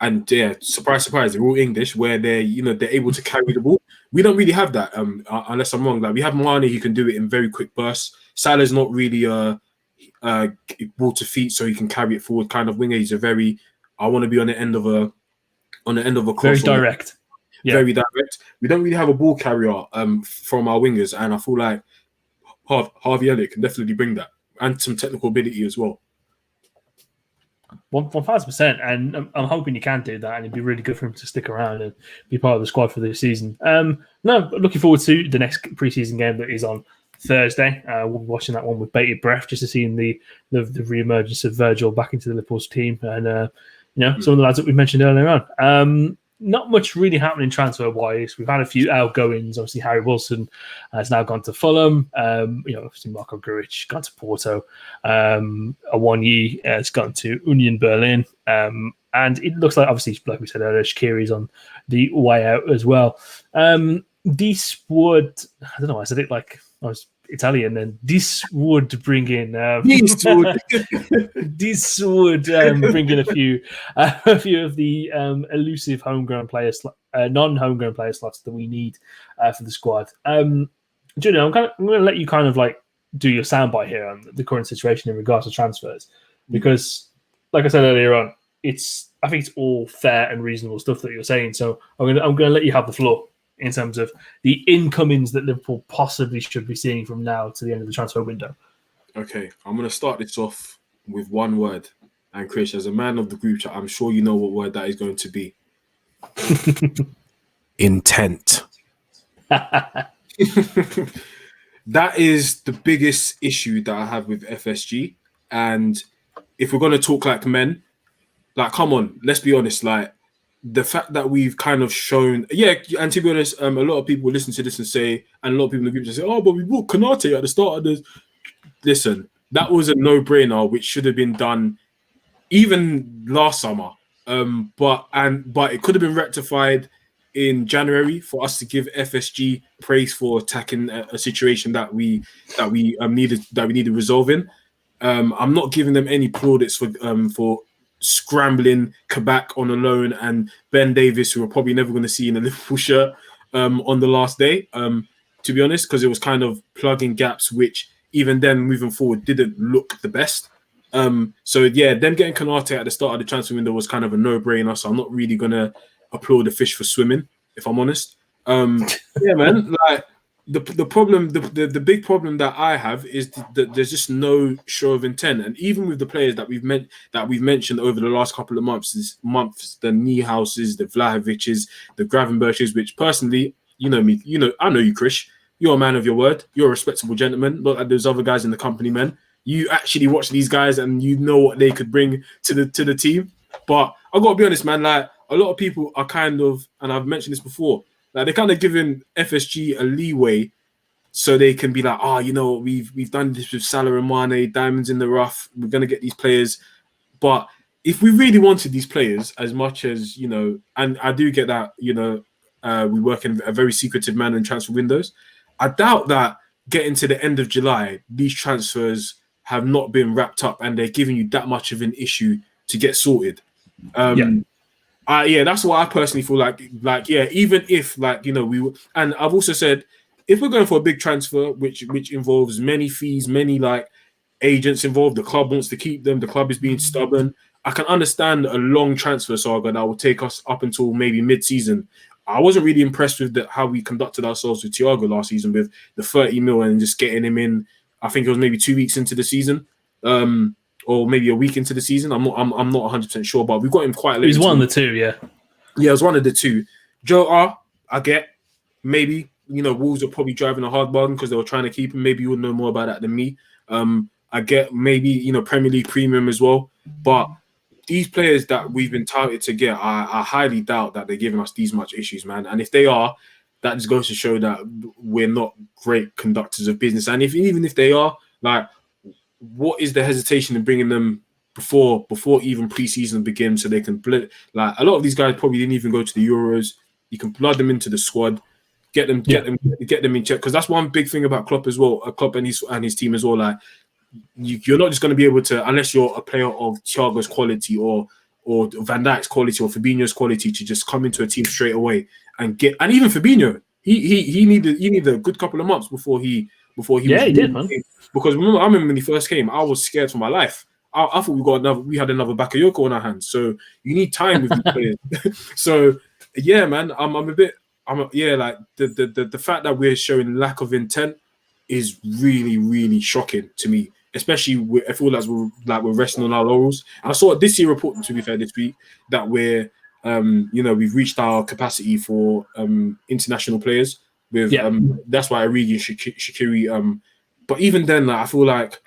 and yeah, surprise, surprise, they're all English, where they're able to carry the ball. We don't really have that, unless I'm wrong. Like we have Mane who can do it in very quick bursts. Salah's not really a ball to feet, so he can carry it forward kind of winger. He's a very, I want to be on the end of a cross. Very direct. Very direct. We don't really have a ball carrier from our wingers, and I feel like Harvey Elliott can definitely bring that and some technical ability as well. 1,000%, and I'm hoping he can do that, and it'd be really good for him to stick around and be part of the squad for this season. Looking forward to the next preseason game that is on Thursday. We'll be watching that one with bated breath, just to see the re-emergence of Virgil back into the Liverpool's team, and some of the lads that we mentioned earlier on. Not much really happening transfer-wise. We've had a few outgoings. Obviously, Harry Wilson has now gone to Fulham. Obviously, Marco Grujic gone to Porto. Awoniyi has gone to Union Berlin. And it looks like, obviously, like we said earlier, Shaqiri's on the way out as well. This would, I don't know, I said it like I was Italian, and this would bring in this would bring in a few of the elusive homegrown players, non-homegrown player slots that we need for the squad. Julian, I'm going to let you kind of like do your soundbite here on the current situation in regards to transfers, because, like I said earlier on, I think it's all fair and reasonable stuff that you're saying. So I'm gonna let you have the floor in terms of the incomings that Liverpool possibly should be seeing from now to the end of the transfer window. Okay, I'm gonna start this off with one word, and Chris, as a man of the group chat, I'm sure you know what word that is going to be. Intent. That is the biggest issue that I have with FSG. And if we're going to talk like men, like, come on, let's be honest. Like, the fact that we've kind of shown, and to be honest, a lot of people listen to this and say, and a lot of people in the group just say, oh, but we bought Konate at the start of the. Listen, that was a no-brainer, which should have been done even last summer. But it could have been rectified in January for us to give FSG praise for attacking a situation that we needed resolving. I'm not giving them any plaudits for scrambling Kabak on a loan and Ben Davis, who we're probably never going to see in a Liverpool shirt on the last day. To be honest, because it was kind of plugging gaps, which even then moving forward didn't look the best. So yeah, them getting Konate at the start of the transfer window was kind of a no-brainer. So I'm not really gonna applaud the fish for swimming, if I'm honest. Yeah, man. Like the problem, the big problem that I have is that there's just no show of intent. And even with the players that we've mentioned over the last couple of months, the Niehauses, the Vlahovic's, the Gravenberches, which personally, you know me, I know you, Chris. You're a man of your word. You're a respectable gentleman. Not like those other guys in the company, man. You actually watch these guys and you know what they could bring to the team. But I've got to be honest, man, like a lot of people are kind of, and I've mentioned this before, like they're kind of giving FSG a leeway so they can be like, we've done this with Salah and Mane, diamonds in the rough. We're going to get these players. But if we really wanted these players as much as, and I do get that, we work in a very secretive manner in transfer windows. I doubt that getting to the end of July, these transfers have not been wrapped up and they're giving you that much of an issue to get sorted. That's why I personally feel like, even if, and I've also said, if we're going for a big transfer, which involves many fees, many agents involved, the club wants to keep them, the club is being stubborn, I can understand a long transfer saga that will take us up until maybe mid-season. I wasn't really impressed with how we conducted ourselves with Thiago last season with the 30 mil and just getting him in. I think it was maybe 2 weeks into the season, or maybe a week into the season. I'm not 100% sure, but we got him quite late. He's one of the two, yeah. Yeah, it was one of the two. Joe I get. Maybe, Wolves are probably driving a hard bargain because they were trying to keep him. Maybe you would know more about that than me. I get maybe, Premier League premium as well. But these players that we've been touted to get, I highly doubt that they're giving us these much issues, man. And if they are, that just goes to show that we're not great conductors of business. And even if they are, what is the hesitation in bringing them before even preseason begins so they can a lot of these guys probably didn't even go to the Euros. You can blood them into the squad, get them in check, because that's one big thing about Klopp as well. Klopp and his team as well. You're not just going to be able to, unless you're a player of Thiago's quality or Van Dijk's quality or Fabinho's quality, to just come into a team straight away and even Fabinho, he needed a good couple of months before he did, man. Because I remember when he first came, I was scared for my life. I thought we had another Bakayoko on our hands. So you need time with these players. So yeah, man, the fact that we're showing lack of intent is really, really shocking to me. Especially, I feel like we're resting on our laurels. And I saw this year report, to be fair, this week that we're, we've reached our capacity for international players. That's why Origi and Shaqiri. But even then, I feel like,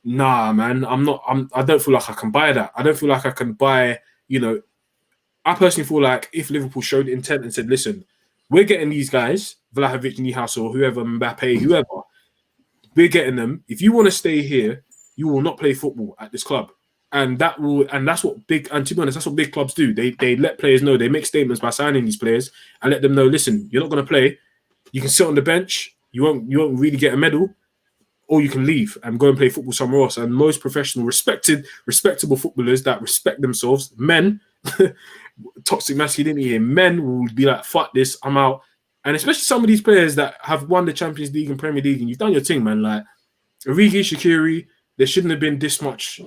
nah, man, I don't feel like I can buy that. I don't feel like I can buy. I personally feel like if Liverpool showed intent and said, "Listen, we're getting these guys, Vlahovic, Niehauser, or whoever, Mbappe, whoever." We're getting them. If you want to stay here, you will not play football at this club, and that's what big. And to be honest, that's what big clubs do. They let players know. They make statements by signing these players and let them know. Listen, you're not going to play. You can sit on the bench. You won't really get a medal, or you can leave and go and play football somewhere else. And most professional, respectable footballers that respect themselves, men, toxic masculinity here, men will be like, "Fuck this, I'm out." And especially some of these players that have won the Champions League and Premier League, and you've done your thing, man. Like Origi, Shaqiri, there shouldn't have been this much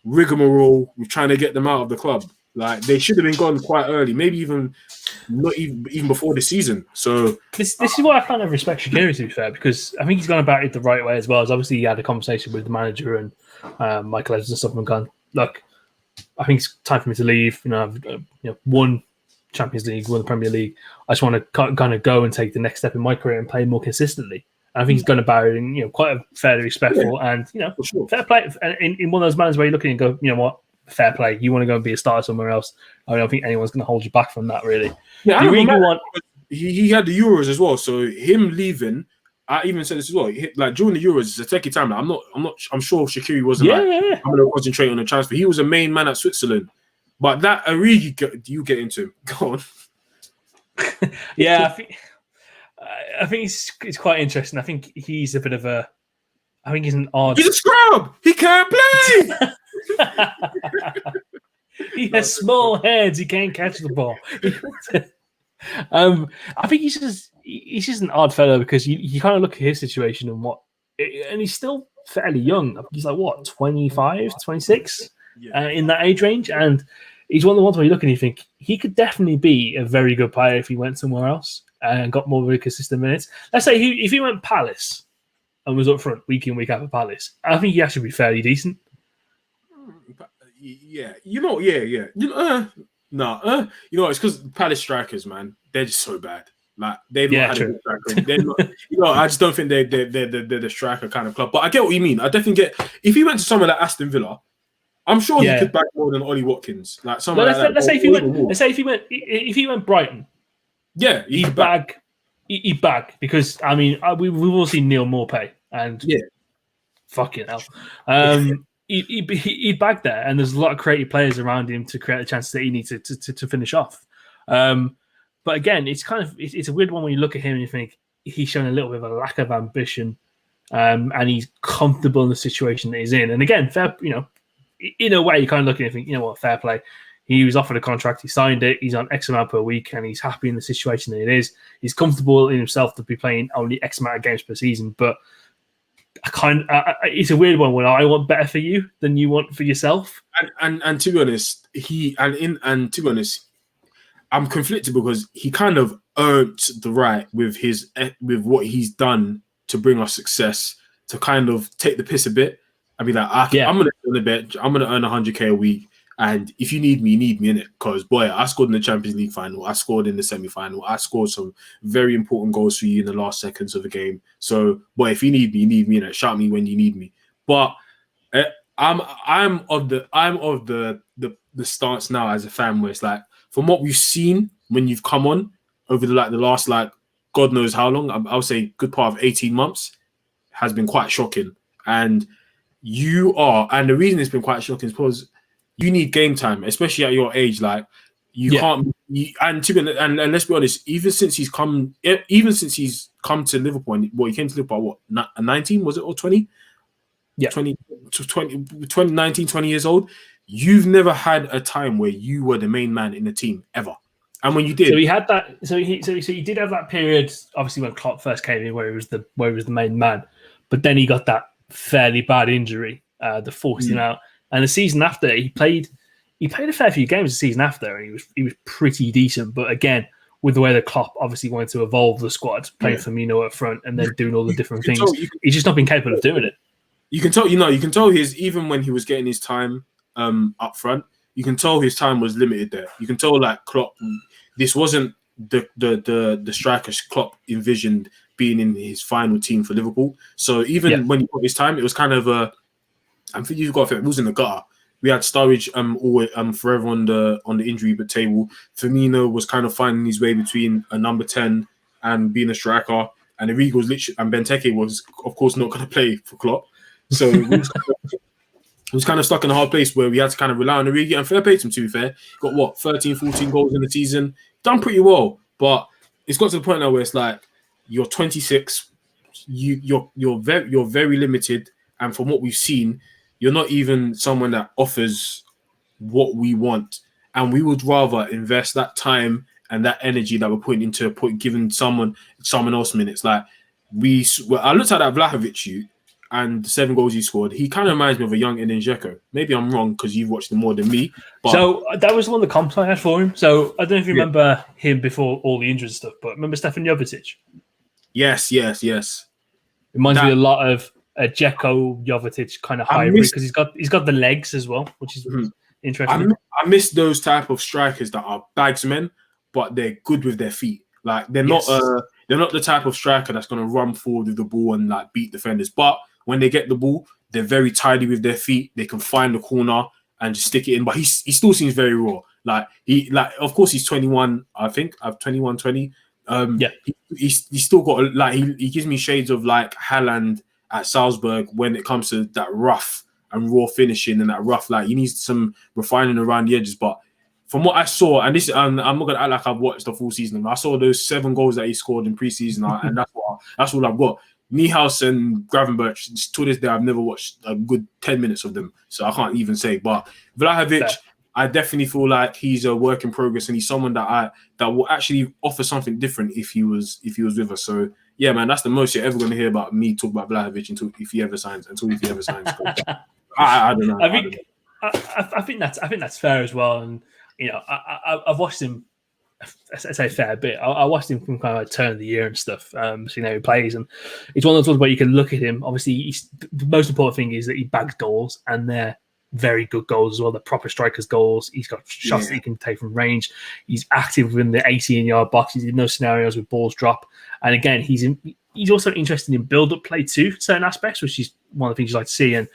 rigmarole with trying to get them out of the club. Like they should have been gone quite early, maybe even not even before the season. So this is why I kind of respect Shaqiri, to be fair, because I think he's gone about it the right way as well. As obviously he had a conversation with the manager and Michael Edwards and stuff, and gone, look, I think it's time for me to leave. I've won Champions League, won the Premier League. I just want to kind of go and take the next step in my career and play more consistently. And I think he's gone about it in quite a fairly respectful and fair play in one of those manners where you look at it and go, you know what, fair play. You want to go and be a starter somewhere else. I don't think anyone's going to hold you back from that, really. Yeah, he had the Euros as well. So him leaving, I even said this as well. Like during the Euros, it's a techie time. Like, I'm sure Shaqiri wasn't I'm going to concentrate on the transfer. He was a main man at Switzerland. But that Origi, you get into him. Go on. Yeah, I think it's quite interesting. I think he's a bit of a. I think he's an odd. He's a scrub. He can't play. He has small hands. He can't catch the ball. I think he's just an odd fellow because you kind of look at his situation and he's still fairly young. He's like what, 25, 26 in that age range, and he's one of the ones where you look and you think he could definitely be a very good player if he went somewhere else and got more very consistent minutes. Let's say if he went Palace and was up front week in, week out for Palace, I think he actually be fairly decent. Yeah. It's because Palace strikers, man, they're just so bad. Like they've not had a good striker. They're not, I just don't think they're the striker kind of club. But I get what you mean. I definitely get if he went to somewhere like Aston Villa, I'm sure he could back more than Ollie Watkins. Like let's say if he went Brighton, he'd bag because I mean we've all seen Neil Maupay and fucking hell. He'd bag there, and there's a lot of creative players around him to create the chances that he needs to finish off. But again, it's a weird one when you look at him and you think he's shown a little bit of a lack of ambition, and he's comfortable in the situation that he's in. And again, fair, in a way, you kind of look at it and think, you know what, fair play. He was offered a contract, he signed it, he's on X amount per week, and he's happy in the situation that it is. He's comfortable in himself to be playing only X amount of games per season, but it's a weird one when I want better for you than you want for yourself. And to be honest, I'm conflicted because he kind of earned the right with what he's done to bring us success to kind of take the piss a bit and be like, I'm going to earn a bit, I'm going to earn 100k a week, and if you need me in it. Because boy, I scored in the Champions League final, I scored in the semi-final, I scored some very important goals for you in the last seconds of the game. So boy, if you need me in it. Shout me when you need me. But I'm of the stance now as a fan where it's like, from what we've seen when you've come on over the last God knows how long, I would say good part of 18 months has been quite shocking. And the reason it's been quite shocking is because you need game time, especially at your age. Like can't. And let's be honest, even since he's come to Liverpool, he came to Liverpool at 19 was it, or 20? Yeah, 20, 19, 20 years old. You've never had a time where you were the main man in the team ever. And when you did, so he had that. So he did have that period. Obviously, when Klopp first came in, where he was the main man, but then he got that fairly bad injury that forced him out. And the season after, he played a fair few games the season after, and he was pretty decent. But again, with the way that Klopp obviously wanted to evolve the squad, playing Firmino up front and then doing all the different things, he's just not been capable of doing it. You can tell, even when he was getting his time up front, you can tell his time was limited there. You can tell Klopp, this wasn't the striker Klopp envisioned being in his final team for Liverpool. So even when he got his time, it was kind of I think you've got to think it was in the gutter. We had Sturridge forever on the injury table. Firmino was kind of finding his way between a number 10 and being a striker. And Origi was literally, and Benteke was of course not going to play for Klopp. So it was kind of stuck in a hard place where we had to kind of rely on Origi. And fair play to him, to be fair. Got 13, 14 goals in the season. Done pretty well. But it's got to the point now where it's like, you're 26, you're very limited. And from what we've seen, you're not even someone that offers what we want. And we would rather invest that time and that energy that we're putting into giving someone else minutes. Like I looked at that Vlahovic and the 7 goals he scored. He kind of reminds me of a young Edin Dzeko. Maybe I'm wrong because you've watched him more than me. But so that was one of the comps I had for him. So I don't know if you remember him before all the injuries stuff, but remember Stefan Jovetic? Yes. Reminds me a lot of a Dzeko Jovetic kind of hybrid because he's got the legs as well, which is interesting. I miss those type of strikers that are bagsmen, but they're good with their feet. Like they're not the type of striker that's going to run forward with the ball and like beat defenders. But when they get the ball, they're very tidy with their feet. They can find the corner and just stick it in. But he still seems very raw. Of course he's 21. I think I'm 21, 20. He's still got he gives me shades of like Haaland at Salzburg when it comes to that rough and raw finishing and that rough. Like he needs some refining around the edges, but. From what I saw, and this, I'm not gonna act like I've watched the full season. I saw those 7 goals that he scored in preseason, and that's all I've got. Niehaus and Gravenberch, to this day, I've never watched a good 10 minutes of them, so I can't even say. But Vlahovic, I definitely feel like he's a work in progress, and he's someone that will actually offer something different if he was with us. So yeah, man, that's the most you're ever gonna hear about me talk about Vlahovic until he ever signs. I don't know. I think that's fair as well, and. You know, I've watched him. I say a fair bit. I watched him from kind of like turn of the year and stuff. So he plays, and it's one of those ones where you can look at him. Obviously, the most important thing is that he bags goals, and they're very good goals as well. They're proper strikers' goals. He's got shots that he can take from range. He's active within the 18-yard box. He's in those scenarios with balls drop. And again, he's also interested in build-up play too, certain aspects, which is one of the things you like to see. And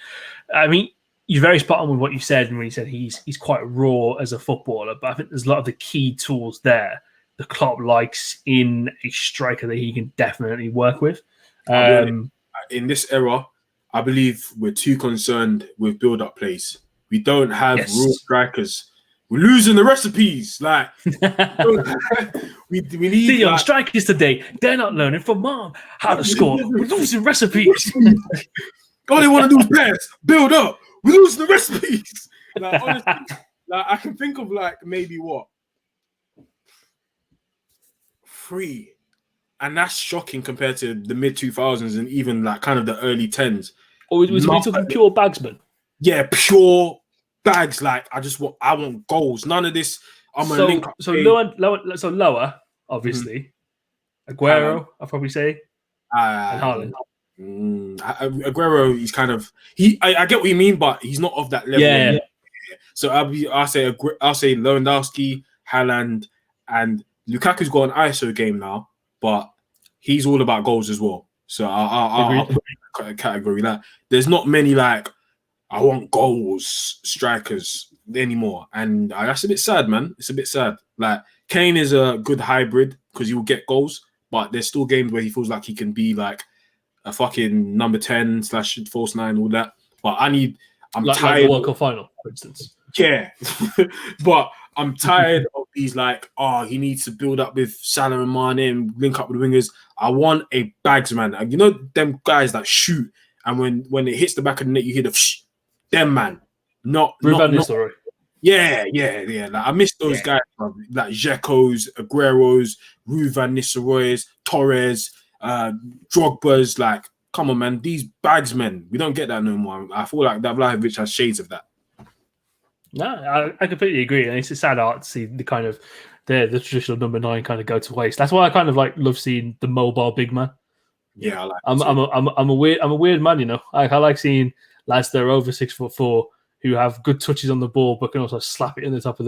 I mean. You're very spot on with what you said, and when you said he's quite raw as a footballer, but I think there's a lot of the key tools there the Klopp likes in a striker that he can definitely work with. In this era, I believe we're too concerned with build-up plays. We don't have raw strikers. We're losing the recipes. Like we need the young strikers today. They're not learning from mom how to score. We're losing recipes. All they want to do is pass, build up. We lose the recipes. Like honestly, I can think of maybe 3, and that's shocking compared to the mid 2000s and even kind of the early 10s. Or was we talking pure bagsman? Yeah, pure bags. I want goals. None of this. I'm gonna link up. So lower, obviously. Aguero, I'll probably say, and Haaland. Aguero, he's kind of I get what you mean, but he's not of that level. Yeah. So I'll say Lewandowski, Haaland, and Lukaku's got an ISO game now, but he's all about goals as well. So I'll put in a category that there's not many I want goals strikers anymore, and that's a bit sad, man. It's a bit sad. Kane is a good hybrid because he will get goals, but there's still games where he feels like he can be a fucking number 10 / false 9, all that. But I'm tired. The World Cup final, for instance. Yeah, but I'm tired of these he needs to build up with Salah and Mane and link up with the wingers. I want a bagsman. And you know them guys that shoot, and when it hits the back of the net, you hear the them man. Not Yeah. I miss those guys, Dzeko's, Aguero's, Ruud van Nistelrooy's, Torres. Drogba's come on, man. These bagsmen, we don't get that no more. I feel like that Vlahovic has shades of that. No, I completely agree, and it's a sad art to see the kind of the traditional number 9 kind of go to waste. That's why I kind of love seeing the mobile big man. Yeah, I'm a weird man, you know. I like seeing lads that are over 6'4" who have good touches on the ball, but can also slap it in the top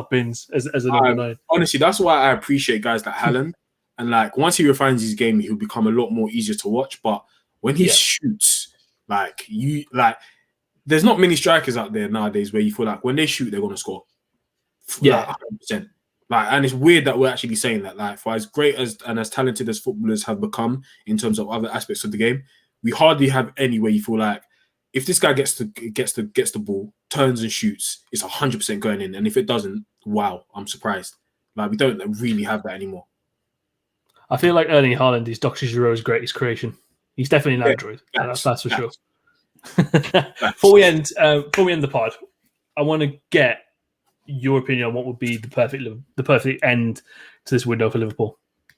bins as a number 9. Honestly, that's why I appreciate guys like Haaland. And once he refines his game, he'll become a lot more easier to watch. But when he shoots, there's not many strikers out there nowadays where you feel when they shoot, they're gonna score. 100%. And it's weird that we're actually saying that. For as great and as talented as footballers have become in terms of other aspects of the game, we hardly have any where you feel if this guy gets the ball, turns and shoots, it's 100% going in. And if it doesn't, wow, I'm surprised. We don't really have that anymore. I feel like Erling Haaland is Dr. Giroux's greatest creation. He's definitely an android. That's for sure. Before we end the pod, I want to get your opinion on what would be the perfect end to this window for Liverpool?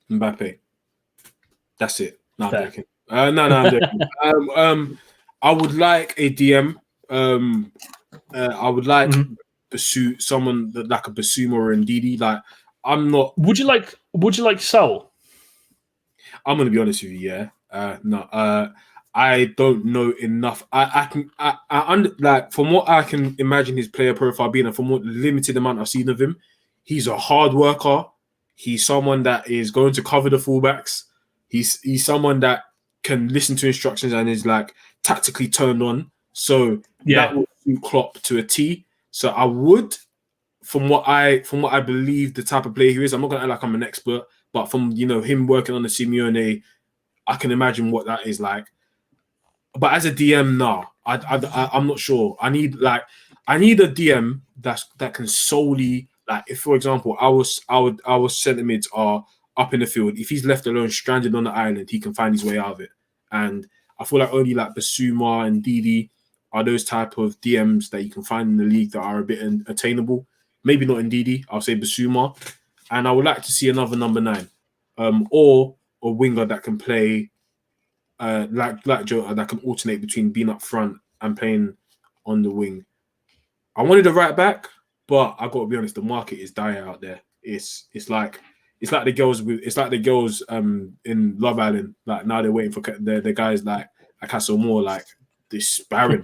Mbappe. That's it. No, I'm Fair. joking. No, I'm joking. I would like a DM. I would like someone like a Basuma or Ndidi. Like, I'm not. Would you like Saul? I'm gonna be honest with you. Yeah. No. I don't know enough. Like, from what I can imagine his player profile being, and from what limited amount I've seen of him, he's a hard worker. He's someone that is going to cover the fullbacks. He's someone that can listen to instructions and is like tactically turned on. So that would suit Klopp to a T. So I would, from what I believe the type of player he is, I'm not gonna act like I'm an expert, but from him working on the Simeone, I can imagine what that is like. But as a DM, nah, I'm not sure. I need a DM that can solely, like, if for example our centre mids are up in the field, if he's left alone stranded on the island, he can find his way out of it. And I feel like only like Basuma and Didi are those type of DMs that you can find in the league that are a bit attainable. Maybe not in Didi, I'll say Basuma. And I would like to see another number 9, or a winger that can play. Like Jota, that can alternate between being up front and playing on the wing. I wanted a right back, but I got to be honest, the market is dire out there. It's like the girls in Love Island. Like, now they're waiting for the guys like Castle Moore, like this Barron.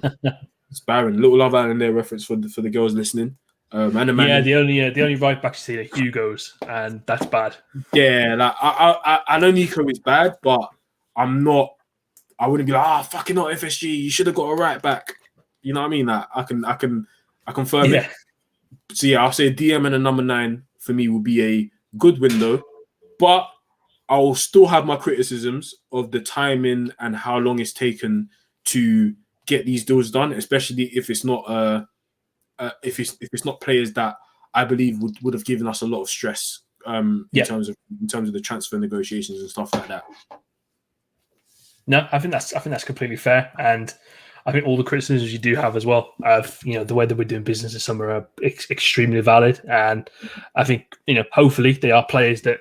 It's Barron. Little Love Island there reference for the girls listening. And the only right back you see are Hugo's, and that's bad. Yeah, like I know Nico is bad, but I wouldn't be like, fucking not FSG. You should have got a right back. You know what I mean? Like, I can confirm it. So yeah, I'll say a DM and a number 9 for me will be a good window, but I'll still have my criticisms of the timing and how long it's taken to get these deals done, especially if it's not if it's not players that I believe would have given us a lot of stress in terms of the transfer negotiations and stuff like that. No, I think that's completely fair, and I think all the criticisms you do have as well of the way that we're doing business this summer are extremely valid, and I think hopefully they are players that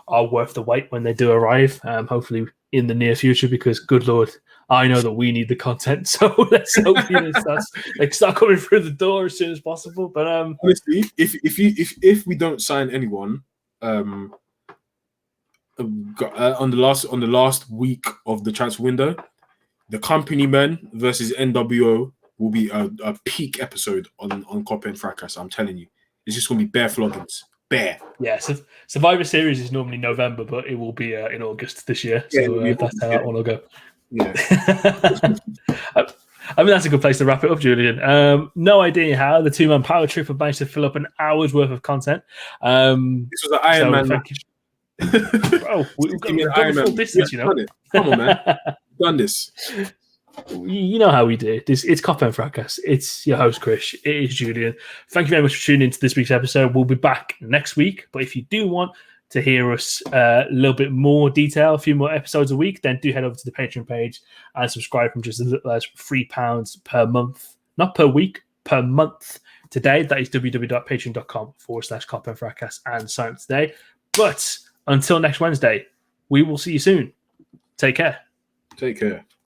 are worth the wait when they do arrive. Hopefully in the near future, because good Lord, I know that we need the content, so let's hope start coming through the door as soon as possible. But honestly, if we don't sign anyone, on the last week of the transfer window, the company men versus NWO will be a peak episode on Kop End Fracas. I'm telling you, it's just gonna be bare floggings. Bare. Yeah, so Survivor Series is normally November, but it will be in August this year. So that's how that one will go. Yeah. I mean, that's a good place to wrap it up, Julian. No idea how the 2-man power trip have managed to fill up an hour's worth of content. This was an Iron Man match. Bro, we've got the full distance, Come on, man. We've done this. You know how we do. It's Kop End Fracas. It's your host, Chris. It is Julian. Thank you very much for tuning into this week's episode. We'll be back next week. But if you do want to hear us a little bit more detail, a few more episodes a week, then do head over to the Patreon page and subscribe from just as little as £3 per month. Not per week, per month. Today, that is www.patreon.com/Kop End Fracas and sign up today. But until next Wednesday, we will see you soon. Take care. Take care.